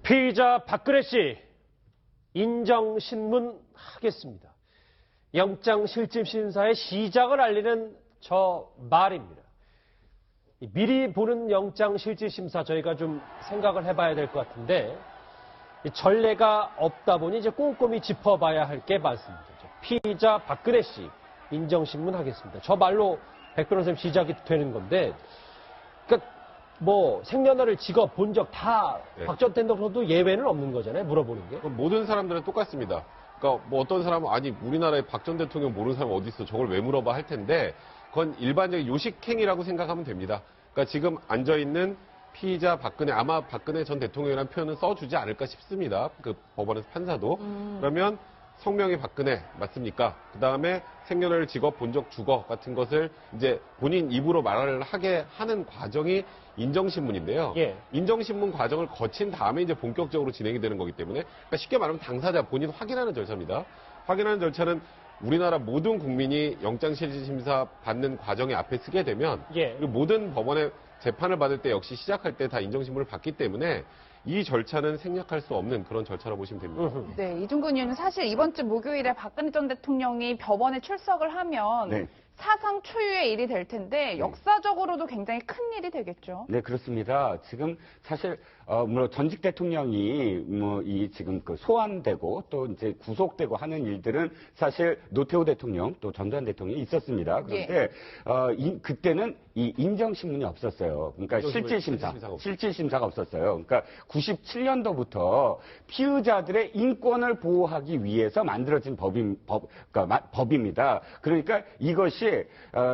피의자 박근혜 씨 인정신문 하겠습니다. 영장실질심사의 시작을 알리는 저 말입니다. 미리 보는 영장실질심사 저희가 좀 생각을 해봐야 될 것 같은데 전례가 없다 보니 이제 꼼꼼히 짚어봐야 할 게 많습니다. 피의자 박근혜 씨 인정신문 하겠습니다. 저 말로 백 변호사님 시작이 되는 건데 그러니까 뭐 생년월일 직업 본 적 다 박 전 대통령도 예외는 없는 거잖아요. 물어보는 게. 모든 사람들은 똑같습니다. 그러니까 뭐 어떤 사람은 아니 우리나라에 박 전 대통령 모르는 사람 어디 있어 저걸 왜 물어봐 할 텐데 그건 일반적인 요식행위라고 생각하면 됩니다. 그러니까 지금 앉아있는 피의자 박근혜 아마 박근혜 전 대통령이라는 표현은 써주지 않을까 싶습니다. 그 법원에서 판사도. 그러면 성명이 박근혜 맞습니까? 그 다음에 생년월일 직업 본적 주거 같은 것을 이제 본인 입으로 말을 하게 하는 과정이 인정신문인데요. 예. 인정신문 과정을 거친 다음에 이제 본격적으로 진행이 되는 거기 때문에 그러니까 쉽게 말하면 당사자 본인 확인하는 절차입니다. 확인하는 절차는 우리나라 모든 국민이 영장실질심사 받는 과정에 앞에 서게 되면 그리고 모든 법원의 재판을 받을 때 역시 시작할 때 다 인정신문을 받기 때문에 이 절차는 생략할 수 없는 그런 절차라고 보시면 됩니다. 네, 이중근 의원은 사실 이번 주 목요일에 박근혜 전 대통령이 법원에 출석을 하면 사상 초유의 일이 될 텐데 역사적으로도 굉장히 큰 일이 되겠죠. 네, 그렇습니다. 지금 사실 물론 전직 대통령이 지금 그 소환되고 또 이제 구속되고 하는 일들은 사실 노태우 대통령 또 전두환 대통령이 있었습니다. 그런데 그때는 이 인정신문이 없었어요. 그러니까 실질심사가 없었어요. 그러니까 97년도부터 피의자들의 인권을 보호하기 위해서 만들어진 법입니다. 그러니까 이것이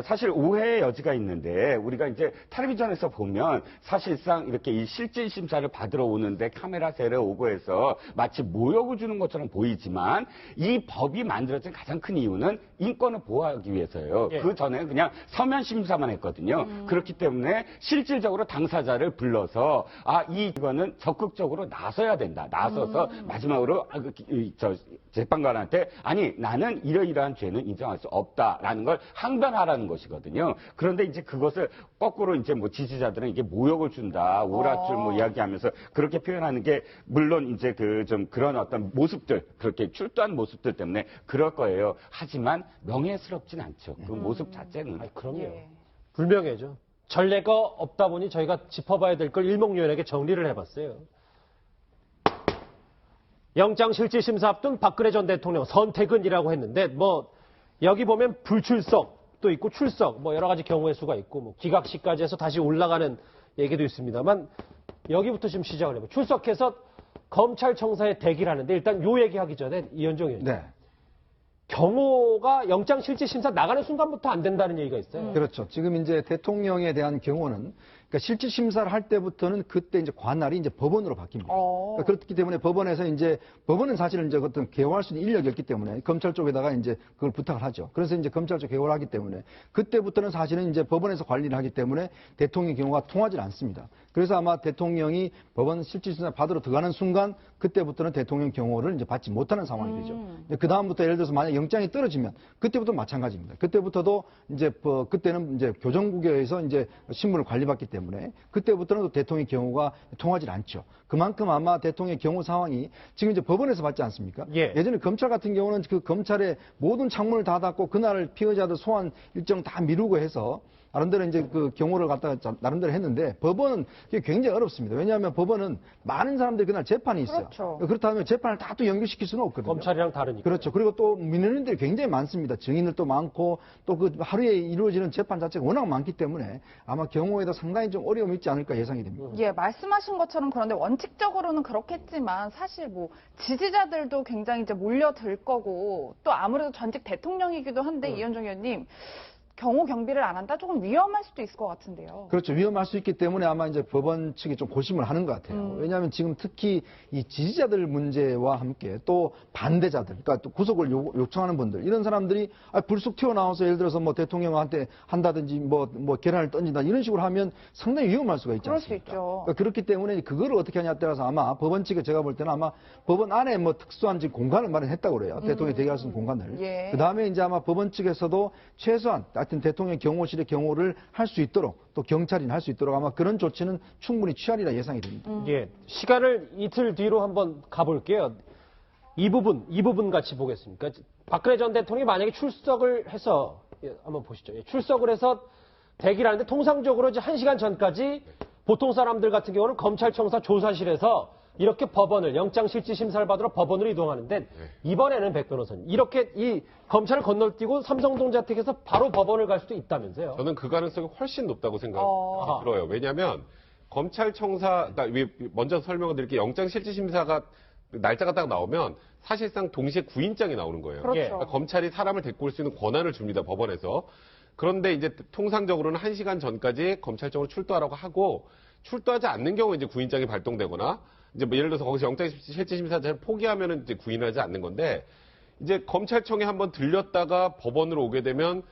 사실 오해의 여지가 있는데 우리가 이제 텔레비전에서 보면 사실상 이렇게 이 실질심사를 받으러 오는데 카메라 세례 오고 해서 마치 모욕을 주는 것처럼 보이지만 이 법이 만들어진 가장 큰 이유는 인권을 보호하기 위해서예요. 그 전에 그냥 서면 심사만 했거든요. 그렇기 때문에 실질적으로 당사자를 불러서 이거는 적극적으로 나서야 된다. 나서서 마지막으로 재판관한테 아니 나는 이러이러한 죄는 인정할 수 없다라는 걸 항변하라는 것이거든요. 그런데 이제 그것을 거꾸로 이제 뭐 지지자들은 이게 모욕을 준다, 오랏줄 뭐 이야기하면서 그렇게 표현하는 게 물론 이제 좀 그런 어떤 모습들 그렇게 출두한 모습들 때문에 그럴 거예요. 하지만 명예스럽진 않죠. 그 모습 자체는. 그럼요. 불명예죠. 전례가 없다 보니 저희가 짚어봐야 될 걸 일목요연하게 정리를 해봤어요. 영장실질심사 앞둔 박근혜 전 대통령 선택은이라고 했는데 뭐 여기 보면 불출석도 있고 출석 뭐 여러 가지 경우의 수가 있고 뭐 기각시까지 해서 다시 올라가는 얘기도 있습니다만 여기부터 지금 시작을 해봐요. 출석해서 검찰청사에 대기를 하는데 일단 요 얘기하기 전에 이현종 의원님. 경호가 영장실질심사 나가는 순간부터 안 된다는 얘기가 있어요. 그렇죠. 지금 이제 대통령에 대한 경우는 그러니까 실질심사를 할 때부터는 그때 이제 관할이 이제 법원으로 바뀝니다. 그러니까 그렇기 때문에 법원에서 이제 법원은 사실은 이제 어떤 개호할 수 있는 인력이 없기 때문에 검찰 쪽에다가 이제 그걸 부탁을 하죠. 그래서 이제 검찰 쪽 개호를 하기 때문에 그때부터는 사실은 이제 법원에서 관리를 하기 때문에 대통령 경우가 통하지 않습니다. 그래서 아마 대통령이 법원 실질심사 받으러 들어가는 순간 그때부터는 대통령 경호를 이제 받지 못하는 상황이 되죠. 그 다음부터 예를 들어서 만약 영장이 떨어지면 그때부터 마찬가지입니다. 그때부터도 이제 그때는 이제 교정국에서 이제 신문을 관리받기 때문에 그때부터는 또 대통령 경호가 통하지 않죠. 그만큼 아마 대통령 경호 상황이 지금 이제 법원에서 받지 않습니까? 예전에 검찰 같은 경우는 그 검찰의 모든 창문을 다 닫고 그날 피의자들 소환 일정 다 미루고 해서 나름대로 이제 그 경호를 갖다가 나름대로 했는데 법원은 그게 굉장히 어렵습니다. 왜냐하면 법원은 많은 사람들이 그날 재판이 있어요. 그렇다면 재판을 다 또 연결시킬 수는 없거든요. 검찰이랑 다르니까. 그렇죠. 그리고 또 민원인들이 굉장히 많습니다. 증인들도 많고 또 그 하루에 이루어지는 재판 자체가 워낙 많기 때문에 아마 경호에도 상당히 좀 어려움이 있지 않을까 예상이 됩니다. 말씀하신 것처럼 그런데 원칙적으로는 그렇겠지만 사실 뭐 지지자들도 굉장히 이제 몰려들 거고 또 아무래도 전직 대통령이기도 한데 이현종 의원님 경호 경비를 안 한다? 조금 위험할 수도 있을 것 같은데요. 그렇죠. 위험할 수 있기 때문에 아마 이제 법원 측이 좀 고심을 하는 것 같아요. 왜냐하면 지금 특히 이 지지자들 문제와 함께 또 반대자들, 그러니까 또 구속을 요청하는 분들, 이런 사람들이 불쑥 튀어나와서 예를 들어서 뭐 대통령한테 한다든지 뭐 계란을 던진다 이런 식으로 하면 상당히 위험할 수가 있지 않습니까? 그럴 수 있죠. 그러니까 그렇기 때문에 그거를 어떻게 하냐에 따라서 아마 법원 측에 제가 볼 때는 아마 법원 안에 뭐 특수한 공간을 마련했다고 그래요. 대통령이 대기할 수 있는 공간을. 그 다음에 이제 아마 법원 측에서도 최소한 하여튼 대통령 경호실의 경호를 할 수 있도록 또 경찰인 할 수 있도록 아마 그런 조치는 충분히 취하리라 예상이 됩니다. 예, 시간을 이틀 뒤로 한번 가볼게요. 이 부분 같이 보겠습니다. 박근혜 전 대통령이 만약에 출석을 해서, 예, 한번 보시죠. 예, 출석을 해서 대기를 하는데 통상적으로 이제 1시간 전까지 보통 사람들 같은 경우는 검찰청사 조사실에서 이렇게 법원을 영장실질심사를 받으러 법원으로 이동하는데 이번에는 백 변호사님 이렇게 이 검찰을 건너뛰고 삼성동 자택에서 바로 법원을 갈 수도 있다면서요? 저는 그 가능성이 훨씬 높다고 생각이 들어요. 왜냐하면 검찰청사, 그러니까 먼저 설명을 드릴게요. 영장실질심사가 날짜가 딱 나오면 사실상 동시에 구인장이 나오는 거예요. 그렇죠. 그러니까 검찰이 사람을 데리고 올 수 있는 권한을 줍니다, 법원에서. 그런데 이제 통상적으로는 1시간 전까지 검찰청으로 출두하라고 하고 출두하지 않는 경우에 이제 구인장이 발동되거나 이제 뭐 예를 들어서 거기서 영장실질심사를 포기하면은 이제 구인하지 않는 건데 이제 검찰청에 한번 들렸다가 법원으로 오게 되면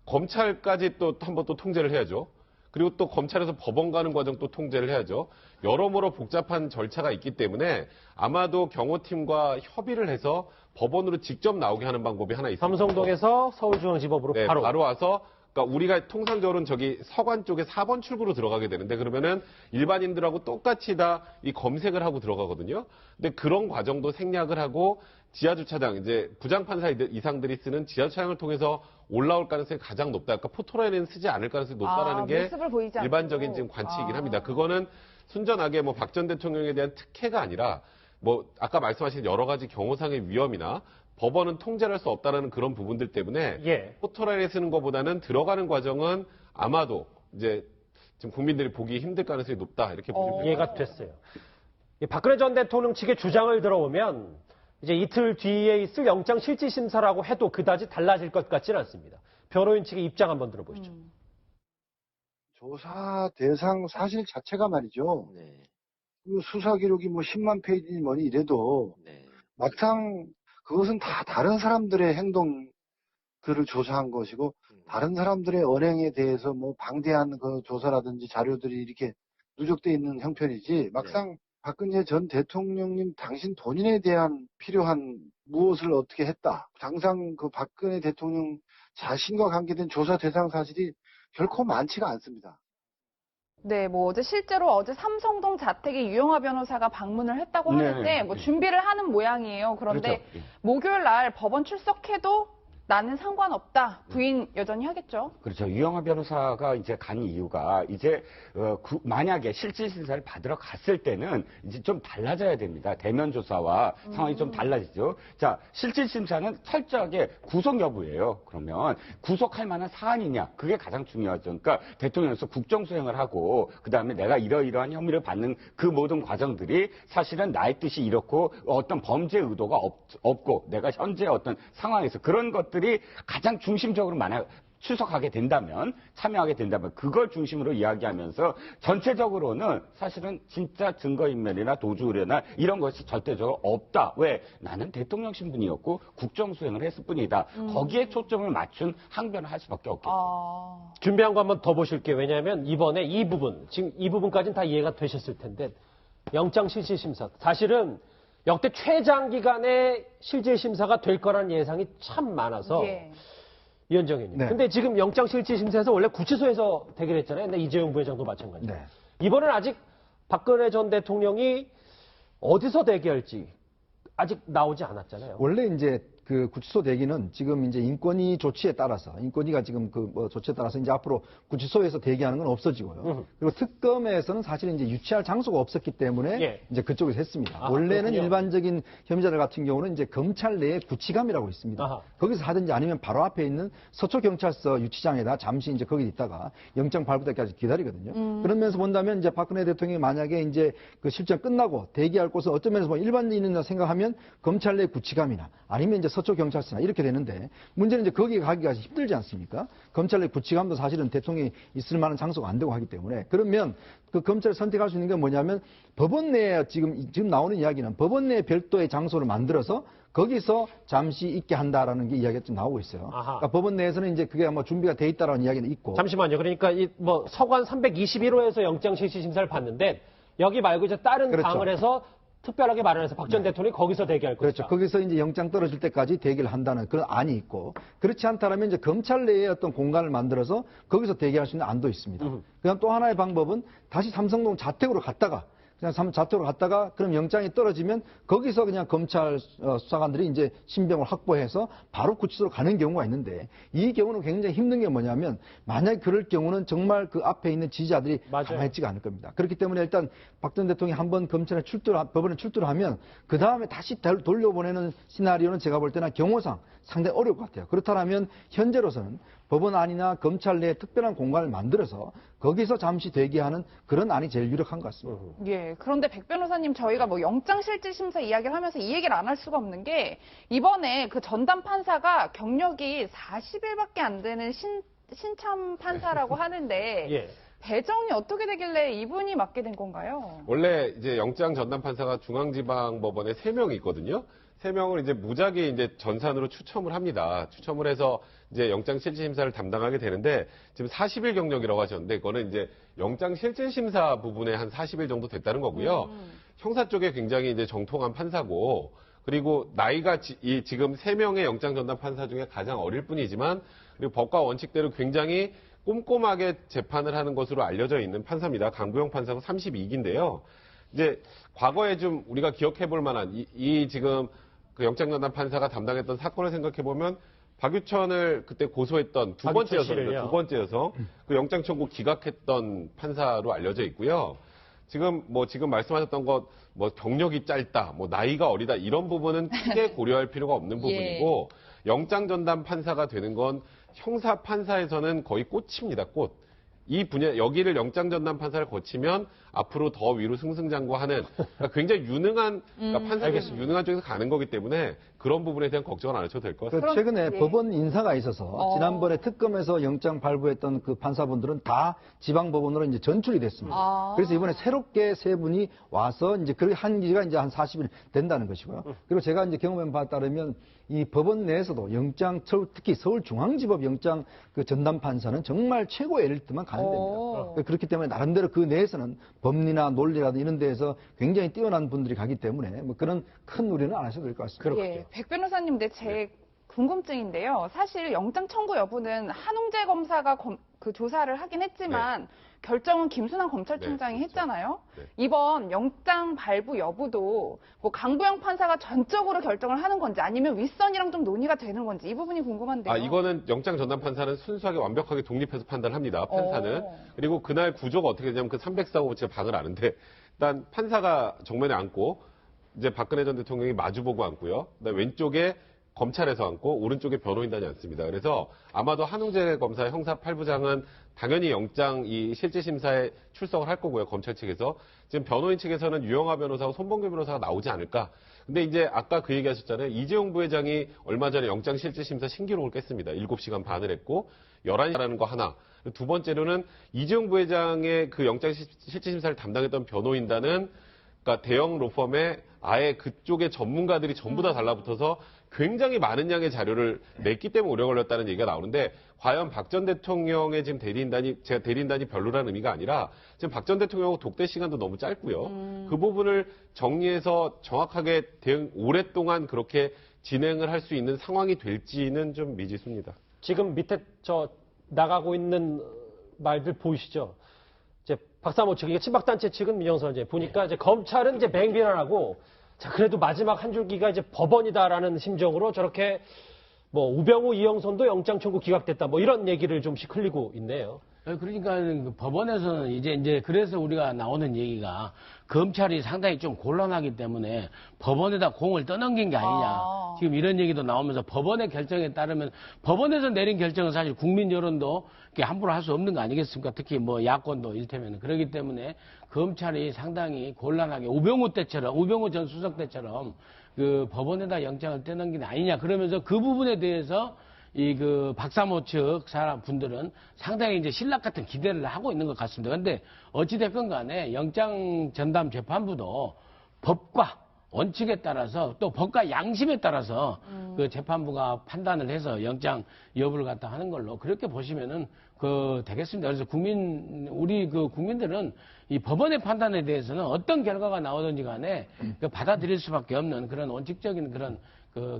검찰까지 또 한번 또 통제를 해야죠. 그리고 또 검찰에서 법원 가는 과정 또 통제를 해야죠. 여러모로 복잡한 절차가 있기 때문에 아마도 경호팀과 협의를 해서 법원으로 직접 나오게 하는 방법이 하나 있습니다. 삼성동에서 서울중앙지법으로 네, 바로. 바로 와서 그러니까 우리가 통상적으로는 저기 서관 쪽에 4번 출구로 들어가게 되는데 그러면은 일반인들하고 똑같이 다 이 검색을 하고 들어가거든요. 근데 그런 과정도 생략을 하고 지하주차장 이제 부장판사 이상들이 쓰는 지하주차장을 통해서 올라올 가능성이 가장 높다. 그러니까 포토라인은 쓰지 않을 가능성이 높다라는 게 모습을 보이지 않고. 일반적인 지금 관측이긴 합니다. 그거는 순전하게 뭐 박 전 대통령에 대한 특혜가 아니라 뭐 아까 말씀하신 여러 가지 경호상의 위험이나 법원은 통제할 수 없다는 그런 부분들 때문에 예. 포토라인에 쓰는 것보다는 들어가는 과정은 아마도 이제 지금 국민들이 보기 힘들 가능성이 높다 이렇게 보시면 됩니다. 이해가 됐어요. 이 박근혜 전 대통령 측의 주장을 들어오면 이제 이틀 뒤에 있을 영장실질심사라고 해도 그다지 달라질 것 같지는 않습니다. 변호인 측의 입장 한번 들어보시죠. 조사 대상 사실 자체가 말이죠. 네. 그 수사 기록이 뭐 10만 페이지니 뭐니 이래도 네. 막상 그것은 다 다른 사람들의 행동들을 조사한 것이고 다른 사람들의 언행에 대해서 뭐 방대한 그 조사라든지 자료들이 이렇게 누적돼 있는 형편이지 막상 박근혜 전 대통령님 당신 본인에 대한 필요한 무엇을 어떻게 했다. 당장 그 박근혜 대통령 자신과 관계된 조사 대상 사실이 결코 많지가 않습니다. 네, 뭐 실제로 삼성동 자택에 유영하 변호사가 방문을 했다고 하는데 네. 뭐 준비를 하는 모양이에요. 그런데 그렇죠. 예. 목요일 날 법원 출석해도 나는 상관없다. 부인 여전히 하겠죠. 그렇죠. 유영하 변호사가 이제 간 이유가 이제 만약에 실질 심사를 받으러 갔을 때는 이제 좀 달라져야 됩니다. 대면 조사와 상황이 좀 달라지죠. 자, 실질 심사는 철저하게 구속 여부예요. 그러면 구속할 만한 사안이냐? 그게 가장 중요하죠. 그러니까 대통령에서 국정 수행을 하고 그다음에 내가 이러이러한 혐의를 받는 그 모든 과정들이 사실은 나의 뜻이 이렇고 어떤 범죄 의도가 없고 내가 현재 어떤 상황에서 그런 것들이 가장 중심적으로 만약 출석하게 된다면, 참여하게 된다면 그걸 중심으로 이야기하면서 전체적으로는 사실은 진짜 증거인멸이나 도주 의뢰나 이런 것이 절대적으로 없다. 왜? 나는 대통령 신분이었고 국정수행을 했을 뿐이다. 거기에 초점을 맞춘 항변을 할 수밖에 없겠죠. 준비한 거 한번 더 보실게요. 왜냐하면 이번에 이 부분, 지금 이 부분까지는 다 이해가 되셨을 텐데 영장실질심사. 사실은 역대 최장기간의 실질심사가 될 거라는 예상이 참 많아서 예. 이현정 의원님. 네. 근데 지금 영장실질심사에서 원래 구치소에서 대결했잖아요. 근데 이재용 부회장도 마찬가지고. 네. 이번엔 아직 박근혜 전 대통령이 어디서 대기할지 아직 나오지 않았잖아요. 원래 이제 그 구치소 대기는 지금 이제 인권위 조치에 따라서 인권위가 지금 그 뭐 조치에 따라서 이제 앞으로 구치소에서 대기하는 건 없어지고요. 그리고 특검에서는 사실 이제 유치할 장소가 없었기 때문에 예. 이제 그쪽에서 했습니다. 아하, 원래는 그렇군요. 일반적인 혐의자들 같은 경우는 이제 검찰 내에 구치감이라고 있습니다. 아하. 거기서 하든지 아니면 바로 앞에 있는 서초경찰서 유치장에다 잠시 이제 거기 있다가 영장 발부 때까지 기다리거든요. 그러면서 본다면 이제 박근혜 대통령이 만약에 이제 그 실전 끝나고 대기할 곳은 어떤 면에서 뭐 일반인이라 생각하면 검찰 내 구치감이나 아니면 이제 서초경찰서나 이렇게 되는데 문제는 이제 거기에 가기가 힘들지 않습니까? 검찰 내 구치감도 사실은 대통령이 있을 만한 장소가 안 되고 하기 때문에 그러면 그 검찰을 선택할 수 있는 게 뭐냐면 법원 내에 지금 나오는 이야기는 법원 내에 별도의 장소를 만들어서 거기서 잠시 있게 한다라는 게 이야기가 좀 나오고 있어요. 그러니까 법원 내에서는 이제 그게 뭐 준비가 돼 있다라는 이야기는 있고. 잠시만요. 그러니까 이 뭐 서관 321호에서 영장실질심사를 받는데 여기 말고 이제 다른 그렇죠. 방을 해서 특별하게 마련해서 박 전 대통령이 거기서 대기할 것이다. 그렇죠. 거기서 이제 영장 떨어질 때까지 대기를 한다는 그런 안이 있고, 그렇지 않다면 이제 검찰 내에 어떤 공간을 만들어서 거기서 대기할 수 있는 안도 있습니다. 그다음 또 하나의 방법은 다시 삼성동 자택으로 갔다가 그냥 자택으로 갔다가 그럼 영장이 떨어지면 거기서 그냥 검찰 수사관들이 이제 신병을 확보해서 바로 구치소로 가는 경우가 있는데, 이 경우는 굉장히 힘든 게 뭐냐면 만약에 그럴 경우는 정말 그 앞에 있는 지지자들이 맞아요. 가만히 있지가 않을 겁니다. 그렇기 때문에 일단 박 전 대통령이 한번 법원에 출두를 하면 그 다음에 다시 돌려보내는 시나리오는 제가 볼 때는 경호상 상당히 어려울 것 같아요. 그렇다면 현재로서는 법원 안이나 검찰 내에 특별한 공간을 만들어서 거기서 잠시 대기하는 그런 안이 제일 유력한 것 같습니다. 예. 그런데 백 변호사님, 저희가 뭐 영장실질심사 이야기를 하면서 이 얘기를 안 할 수가 없는 게, 이번에 그 전담 판사가 경력이 40일밖에 안 되는 신참 판사라고 하는데 예. 배정이 어떻게 되길래 이분이 맡게 된 건가요? 원래 이제 영장 전담 판사가 중앙지방법원에 3명이 있거든요. 3명을 이제 무작위 이제 전산으로 추첨을 합니다. 추첨을 해서 이제 영장 실질심사를 담당하게 되는데, 지금 40일 경력이라고 하셨는데, 그거는 이제 영장 실질심사 부분에 한 40일 정도 됐다는 거고요. 형사 쪽에 굉장히 이제 정통한 판사고, 그리고 나이가 지금 3명의 영장 전담 판사 중에 가장 어릴 뿐이지만, 그리고 법과 원칙대로 굉장히 꼼꼼하게 재판을 하는 것으로 알려져 있는 판사입니다. 강구영 판사가 32기인데요. 이제 과거에 좀 우리가 기억해 볼 만한 이 지금 그 영장전담 판사가 담당했던 사건을 생각해 보면, 박유천을 그때 고소했던 두 번째 여성, 그 영장 청구 기각했던 판사로 알려져 있고요. 지금 말씀하셨던 것, 뭐 경력이 짧다, 뭐 나이가 어리다, 이런 부분은 크게 고려할 필요가 없는 부분이고, 영장 전담 판사가 되는 건 형사 판사에서는 거의 꽃입니다, 꽃. 이 분야, 여기를 영장 전담 판사를 거치면 앞으로 더 위로 승승장구하는, 그러니까 굉장히 유능한, 그러니까 판사께서 유능한 쪽에서 가는 거기 때문에 그런 부분에 대한 걱정은 안 하셔도 될 것 같습니다. 최근에 법원 인사가 있어서 지난번에 특검에서 영장 발부했던 그 판사분들은 다 지방법원으로 이제 전출이 됐습니다. 그래서 이번에 새롭게 3분이 와서 이제 그렇게 한 지가 이제 한 40일 된다는 것이고요. 그리고 제가 이제 경험해 봐 따르면 이 법원 내에서도 특히 서울중앙지법 영장 그 전담 판사는 정말 최고의 엘리트만 가는 데입니다. 그렇기 때문에 나름대로 그 내에서는 법리나 논리라든 이런 데에서 굉장히 뛰어난 분들이 가기 때문에 뭐 그런 큰 우려는 안 하셔도 될 것 같습니다. 예. 백 변호사님, 근데 제 궁금증인데요. 사실 영장 청구 여부는 한웅재 검사가 그 조사를 하긴 했지만 결정은 김순환 검찰총장이 했잖아요. 이번 영장 발부 여부도 뭐 강구영 판사가 전적으로 결정을 하는 건지 아니면 윗선이랑 좀 논의가 되는 건지 이 부분이 궁금한데요. 이거는 영장 전담 판사는 순수하게 완벽하게 독립해서 판단을 합니다. 판사는. 그리고 그날 구조가 어떻게 되냐면 그 304호 제가 방을 아는데, 일단 판사가 정면에 앉고 이제 박근혜 전 대통령이 마주보고 앉고요. 그다음에 왼쪽에 검찰에서 앉고 오른쪽에 변호인단이 앉습니다. 그래서 아마도 한웅재 검사 형사 8부장은 당연히 영장 이 실질심사에 출석을 할 거고요. 검찰 측에서. 지금 변호인 측에서는 유영하 변호사하고 손범규 변호사가 나오지 않을까. 근데 이제 아까 그 얘기 하셨잖아요. 이재용 부회장이 얼마 전에 영장 실질심사 신기록을 깼습니다. 7시간 반을 했고 11시라는 거 하나. 두 번째로는 이재용 부회장의 그 영장 실질심사를 담당했던 변호인단은, 그러니까 대형 로펌에 아예 그쪽의 전문가들이 전부 다 달라붙어서 굉장히 많은 양의 자료를 냈기 때문에 오래 걸렸다는 얘기가 나오는데, 과연 박 전 대통령의 지금 제가 대리인단이 별로라는 의미가 아니라 지금 박 전 대통령하고 독대 시간도 너무 짧고요. 그 부분을 정리해서 정확하게 오랫동안 그렇게 진행을 할 수 있는 상황이 될지는 좀 미지수입니다. 지금 밑에 나가고 있는 말들 보이시죠? 이제 박사모 측, 이게 친박단체 측은 민영선 이제 보니까 이제 검찰은 이제 맹비난하고, 자, 그래도 마지막 한 줄기가 이제 법원이다라는 심정으로 저렇게 뭐 우병우, 이영선도 영장 청구 기각됐다, 뭐 이런 얘기를 좀씩 흘리고 있네요. 그러니까 법원에서는 이제 그래서 우리가 나오는 얘기가 검찰이 상당히 좀 곤란하기 때문에 법원에다 공을 떠넘긴 게 아니냐. 지금 이런 얘기도 나오면서 법원의 결정에 따르면 법원에서 내린 결정은 사실 국민 여론도 함부로 할 수 없는 거 아니겠습니까? 특히 뭐 야권도 일테면. 그렇기 때문에 검찰이 상당히 곤란하게 우병우 전 수석 때처럼 그 법원에다 영장을 떼넘긴 게 아니냐. 그러면서 그 부분에 대해서 그 박사모 측 분들은 상당히 이제 신락 같은 기대를 하고 있는 것 같습니다. 그런데 어찌됐건 간에 영장 전담 재판부도 법과 원칙에 따라서 또 법과 양심에 따라서 그 재판부가 판단을 해서 영장 여부를 갖다 하는 걸로 그렇게 보시면은 되겠습니다. 그래서 우리 국민들은 이 법원의 판단에 대해서는 어떤 결과가 나오든지 간에 받아들일 수밖에 없는 그런 원칙적인 그런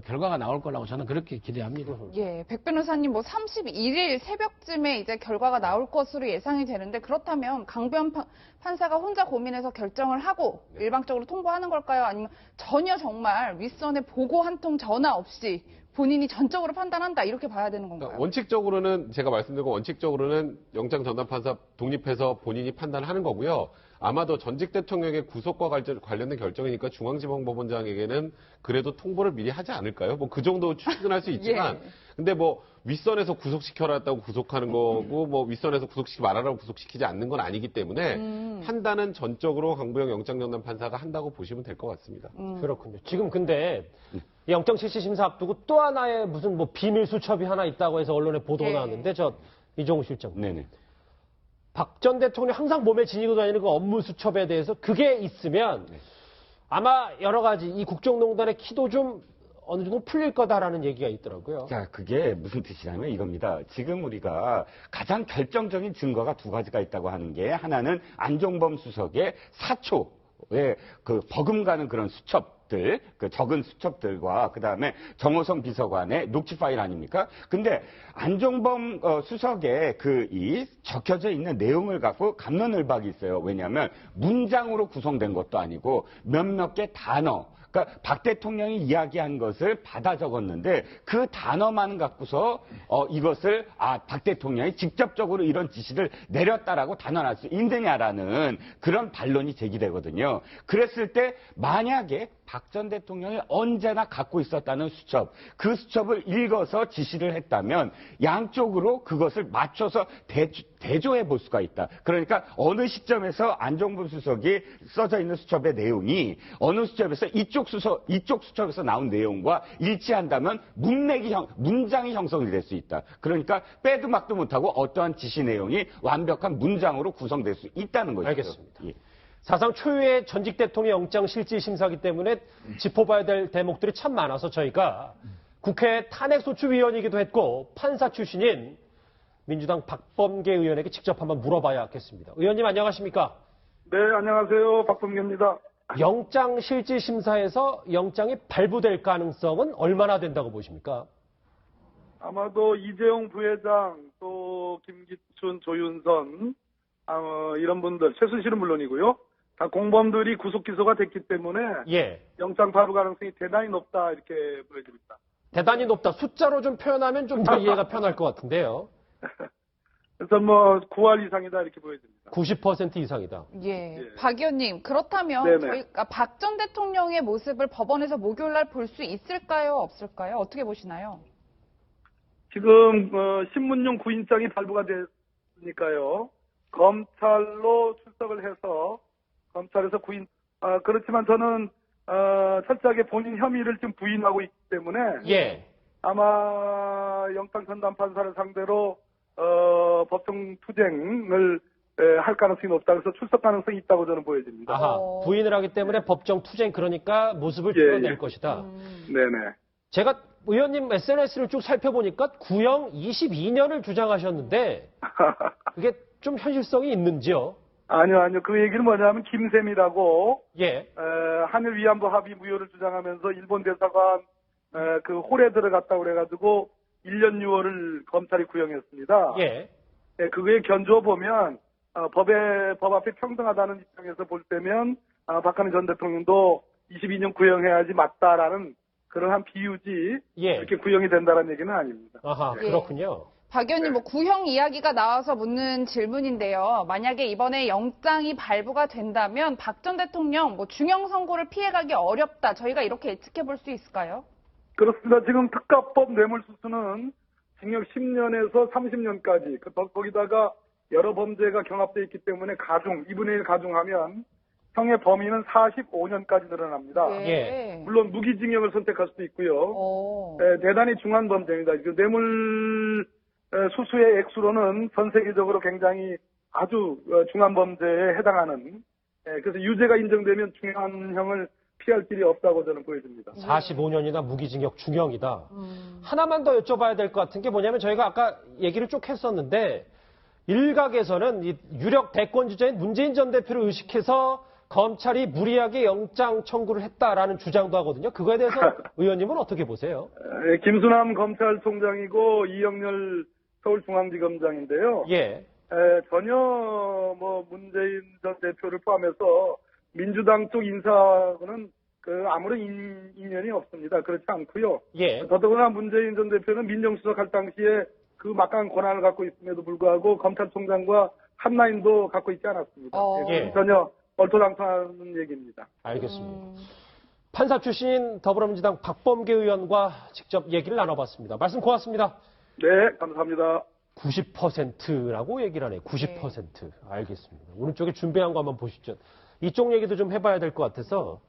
결과가 나올 거라고 저는 그렇게 기대합니다. 예, 백 변호사님 뭐 31일 새벽쯤에 이제 결과가 나올 것으로 예상이 되는데 그렇다면 강변 판사가 혼자 고민해서 결정을 하고 일방적으로 통보하는 걸까요? 아니면 전혀 정말 윗선에 보고 한 통 전화 없이 본인이 전적으로 판단한다 이렇게 봐야 되는 건가요? 그러니까 원칙적으로는 제가 말씀드린 거 원칙적으로는 영장 전담 판사 독립해서 본인이 판단하는 거고요. 아마도 전직 대통령의 구속과 관련된 결정이니까 중앙지방법원장에게는 그래도 통보를 미리 하지 않을까요? 뭐 그 정도 추측은 할 수 있지만, 예. 근데 뭐 윗선에서 구속시켜라 했다고 구속하는 거고, 뭐 윗선에서 구속시키지 말아라고 구속시키지 않는 건 아니기 때문에 판단은 전적으로 강부영 영장 전담 판사가 한다고 보시면 될 것 같습니다. 그렇군요. 지금 근데 영장 실시 심사 앞두고 또 하나의 무슨 뭐 비밀 수첩이 하나 있다고 해서 언론에 보도가 예. 나왔는데 이종우 실장. 네네. 박 전 대통령이 항상 몸에 지니고 다니는 그 업무 수첩에 대해서 그게 있으면 아마 여러 가지 이 국정농단의 키도 좀 어느 정도 풀릴 거다라는 얘기가 있더라고요. 자, 그게 무슨 뜻이냐면 이겁니다. 지금 우리가 가장 결정적인 증거가 두 가지가 있다고 하는 게 하나는 안종범 수석의 사초의 그 버금가는 그런 수첩들, 그 적은 수첩들과 그 다음에 정호성 비서관의 녹취 파일 아닙니까? 근데 안종범 수석의 이 적혀져 있는 내용을 갖고 갑론을박이 있어요. 왜냐하면 문장으로 구성된 것도 아니고 몇몇 개 단어. 그러니까 박 대통령이 이야기한 것을 받아 적었는데 그 단어만 갖고서 이것을 박 대통령이 직접적으로 이런 지시를 내렸다라고 단언할 수 있느냐라는 그런 반론이 제기되거든요. 그랬을 때 만약에 박 전 대통령이 언제나 갖고 있었다는 수첩, 그 수첩을 읽어서 지시를 했다면 양쪽으로 그것을 맞춰서 대조해 볼 수가 있다. 그러니까 어느 시점에서 안종범 수석이 써져 있는 수첩의 내용이 어느 수첩에서 이쪽 수첩에서 나온 내용과 일치한다면 문장이 형성이 될 수 있다. 그러니까 빼도 막도 못하고 어떠한 지시 내용이 완벽한 문장으로 구성될 수 있다는 것이죠. 알겠습니다. 예. 사상 초유의 전직 대통령 영장 실질 심사이기 때문에 짚어봐야 될 대목들이 참 많아서 저희가 국회 탄핵소추위원이기도 했고 판사 출신인 민주당 박범계 의원에게 직접 한번 물어봐야겠습니다. 의원님 안녕하십니까? 네, 안녕하세요. 박범계입니다. 영장 실질 심사에서 영장이 발부될 가능성은 얼마나 된다고 보십니까? 아마도 이재용 부회장, 또 김기춘, 조윤선 이런 분들, 최순실은 물론이고요. 다 공범들이 구속 기소가 됐기 때문에 예. 영장 발부 가능성이 대단히 높다 이렇게 보여집니다. 대단히 높다. 숫자로 좀 표현하면 좀 더 이해가 편할 것 같은데요. 그래서 뭐 9할 이상이다 이렇게 보여집니다. 90% 이상이다. 예. 예. 박 의원님, 그렇다면 네네. 저희가 박 전 대통령의 모습을 법원에서 목요일 날 볼 수 있을까요? 없을까요? 어떻게 보시나요? 지금 신문용 구인장이 발부가 됐으니까요. 검찰로 출석을 해서 검찰에서 구인 그렇지만 저는 철저하게 본인 혐의를 지금 부인하고 있기 때문에 예. 아마 영장 전담 판사를 상대로 법정 투쟁을 할 가능성이 높다. 그래서 출석 가능성이 있다고 저는 보여집니다. 아하. 부인을 하기 때문에 법정 투쟁 그러니까 모습을 드러낼 예. 것이다. 네네. 제가 의원님 SNS를 쭉 살펴보니까 구형 22년을 주장하셨는데 그게 좀 현실성이 있는지요? 아니요. 그 얘기는 뭐냐면 김샘이라고 예. 한일 위안부 합의 무효를 주장하면서 일본 대사관 그 홀에 들어갔다고 그래가지고 1년 6월을 검찰이 구형했습니다. 예. 예, 그거에 견주어 보면 법 앞에 평등하다는 입장에서 볼 때면 박근혜 전 대통령도 22년 구형해야지 맞다라는 그러한 비유지 예. 이렇게 구형이 된다는 얘기는 아닙니다. 아하, 예. 그렇군요. 박 의원님, 뭐 구형 이야기가 나와서 묻는 질문인데요. 만약에 이번에 영장이 발부가 된다면 박 전 대통령 뭐 중형 선고를 피해가기 어렵다. 저희가 이렇게 예측해 볼 수 있을까요? 그렇습니다. 지금 특가법 뇌물수수는 징역 10년에서 30년까지 거기다가 여러 범죄가 경합되어 있기 때문에 2분의 1 가중하면 형의 범위는 45년까지 늘어납니다. 예. 물론 무기징역을 선택할 수도 있고요. 오. 대단히 중한 범죄입니다. 그 뇌물 수수의 액수로는 전 세계적으로 굉장히 아주 중한 범죄에 해당하는 그래서 유죄가 인정되면 중형을 피할 길이 없다고 저는 보여집니다. 45년이나 무기징역 중형이다. 하나만 더 여쭤봐야 될 것 같은 게 뭐냐면 저희가 아까 얘기를 쭉 했었는데 일각에서는 이 유력 대권 주자인 문재인 전 대표를 의식해서 검찰이 무리하게 영장 청구를 했다라는 주장도 하거든요. 그거에 대해서 의원님은 어떻게 보세요? 김수남 검찰총장이고 이영렬 서울중앙지검장인데요. 예. 전혀 뭐 문재인 전 대표를 포함해서 민주당 쪽 인사는 아무런 인연이 없습니다. 그렇지 않고요. 예. 더더구나 문재인 전 대표는 민정수석 할 당시에 그 막강한 권한을 갖고 있음에도 불구하고 검찰총장과 한 라인도 갖고 있지 않았습니다. 예. 전혀 얼토당토하는 얘기입니다. 알겠습니다. 판사 출신인 더불어민주당 박범계 의원과 직접 얘기를 나눠봤습니다. 말씀 고맙습니다. 네, 감사합니다. 90%라고 얘기를 하네요. 90%. 알겠습니다. 오른쪽에 준비한 거 한번 보시죠. 이쪽 얘기도 좀 해봐야 될 것 같아서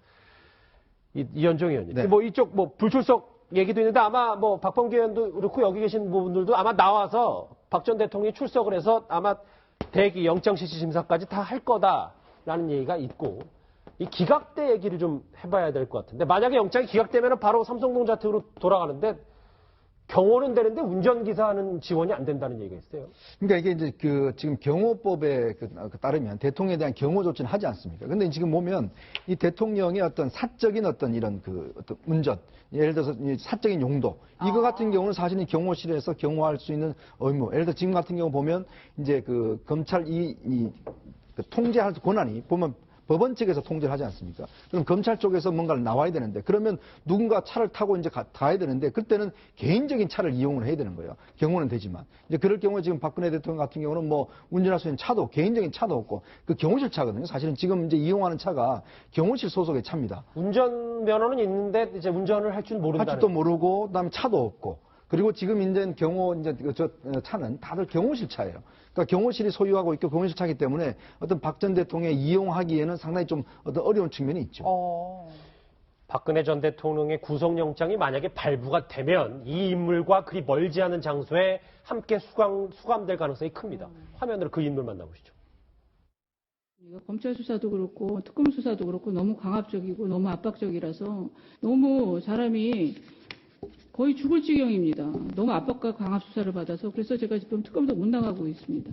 이현종 의원님. 네. 뭐 이쪽 뭐 불출석 얘기도 있는데 아마 뭐 박범계 의원도 그렇고 여기 계신 분들도 아마 나와서 박 전 대통령이 출석을 해서 아마 대기 영장실질심사까지 다 할 거다라는 얘기가 있고 이 기각대 얘기를 좀 해봐야 될 것 같은데 만약에 영장이 기각되면 바로 삼성동 자택으로 돌아가는데 경호는 되는데 운전기사는 지원이 안 된다는 얘기가 있어요. 그러니까 이게 이제 지금 경호법에 따르면 대통령에 대한 경호 조치는 하지 않습니까? 근데 지금 보면 이 대통령의 어떤 사적인 어떤 이런 어떤 운전, 예를 들어서 이 사적인 용도, 이거 같은 경우는 사실은 경호실에서 경호할 수 있는 의무. 예를 들어 지금 같은 경우 보면 이제 검찰 통제할 권한이 보면 법원 측에서 통제를 하지 않습니까? 그럼 검찰 쪽에서 뭔가를 나와야 되는데 그러면 누군가 차를 타고 이제 가야 되는데 그때는 개인적인 차를 이용을 해야 되는 거예요. 경호는 되지만. 이제 그럴 경우에 지금 박근혜 대통령 같은 경우는 뭐 운전할 수 있는 차도 개인적인 차도 없고 그 경호실 차거든요. 사실은 지금 이제 이용하는 차가 경호실 소속의 차입니다. 운전면허는 있는데 이제 운전을 할 줄 모른다는. 할 줄도 모르고 그다음에 차도 없고. 그리고 지금 이제 차는 다들 경호실 차예요. 그러니까 경호실이 소유하고 있고 경호실 차이기 때문에 어떤 박 전 대통령이 이용하기에는 상당히 좀 어떤 어려운 측면이 있죠. 박근혜 전 대통령의 구속영장이 만약에 발부가 되면 이 인물과 그리 멀지 않은 장소에 함께 수감될 가능성이 큽니다. 화면으로 그 인물 만나보시죠. 검찰 수사도 그렇고 특검 수사도 그렇고 너무 강압적이고 너무 압박적이라서 너무 사람이 거의 죽을 지경입니다. 너무 압박과 강압 수사를 받아서 그래서 제가 지금 특검도 못 나가고 있습니다.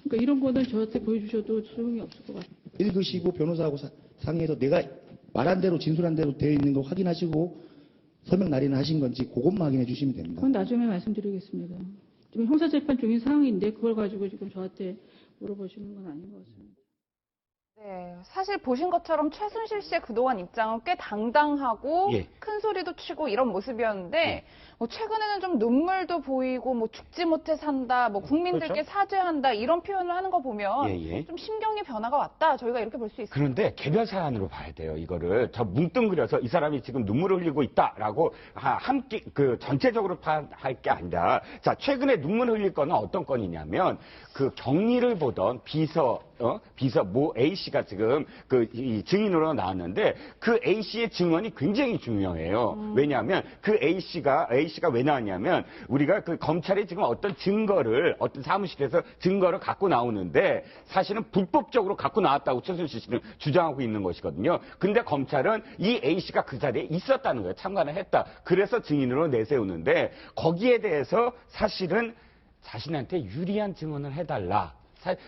그러니까 이런 거는 저한테 보여주셔도 소용이 없을 것 같아요. 읽으시고 변호사하고 상의해서 내가 말한 대로 진술한 대로 되어 있는 거 확인하시고 서명 날인을 하신 건지 그것만 확인해 주시면 됩니다. 그건 나중에 말씀드리겠습니다. 지금 형사재판 중인 상황인데 그걸 가지고 지금 저한테 물어보시는 건 아닌 것 같습니다. 네, 사실 보신 것처럼 최순실 씨의 그동안 입장은 꽤 당당하고 예. 큰 소리도 치고 이런 모습이었는데 뭐 최근에는 좀 눈물도 보이고 뭐 죽지 못해 산다, 뭐 국민들께 그렇죠? 사죄한다 이런 표현을 하는 거 보면 예. 좀 심경의 변화가 왔다 저희가 이렇게 볼 수 있습니다. 그런데 개별 사안으로 봐야 돼요. 이거를 더 뭉뚱그려서 이 사람이 지금 눈물을 흘리고 있다라고 함께 전체적으로 할 게 아니라 자 최근에 눈물 흘릴 거는 어떤 건이냐면 그 경위를 보던 비서 모 A 씨가 지금 이 증인으로 나왔는데 그 A 씨의 증언이 굉장히 중요해요. 왜냐하면 그 A 씨가 왜 나왔냐면 우리가 그 검찰이 지금 어떤 사무실에서 증거를 갖고 나오는데 사실은 불법적으로 갖고 나왔다고 최순실 씨는 주장하고 있는 것이거든요. 근데 검찰은 이 A 씨가 그 자리에 있었다는 거예요. 참관을 했다. 그래서 증인으로 내세우는데 거기에 대해서 사실은 자신한테 유리한 증언을 해달라.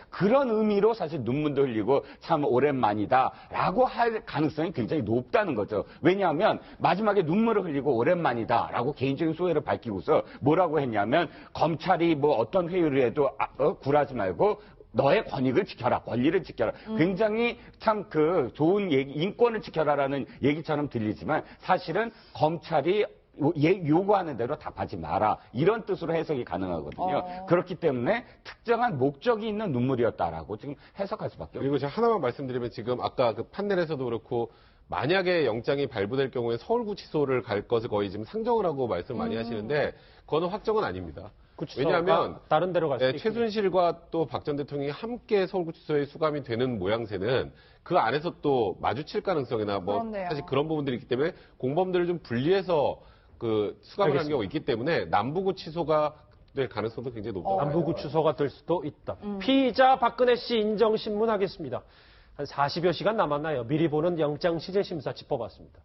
그런 의미로 사실 눈물도 흘리고 참 오랜만이다라고 할 가능성이 굉장히 높다는 거죠. 왜냐하면 마지막에 눈물을 흘리고 오랜만이다라고 개인적인 소회를 밝히고서 뭐라고 했냐면 검찰이 뭐 어떤 회유를 해도 굴하지 말고 너의 권익을 지켜라, 권리를 지켜라. 굉장히 참 좋은 얘기, 인권을 지켜라라는 얘기처럼 들리지만 사실은 검찰이 요구하는 대로 답하지 마라. 이런 뜻으로 해석이 가능하거든요. 그렇기 때문에 특정한 목적이 있는 눈물이었다라고 지금 해석할 수밖에 없어요. 그리고 제가 하나만 말씀드리면 지금 아까 그 판넬에서도 그렇고 만약에 영장이 발부될 경우에 서울구치소를 갈 것을 거의 지금 상정을 하고 말씀 많이 하시는데 그거는 확정은 아닙니다. 왜냐하면 다른 데로 갈 수도 최순실과 또 박 전 대통령이 함께 서울구치소에 수감이 되는 모양새는 그 안에서 또 마주칠 가능성이나 뭐 그렇네요. 사실 그런 부분들이 있기 때문에 공범들을 좀 분리해서 수감을 하는 경우가 있기 때문에 남부구치소가 될 가능성도 굉장히 높다. 남부구치소가 될 수도 있다. 피의자 박근혜 씨 인정신문 하겠습니다. 한 40여 시간 남았나요? 미리 보는 영장실질심사 짚어봤습니다.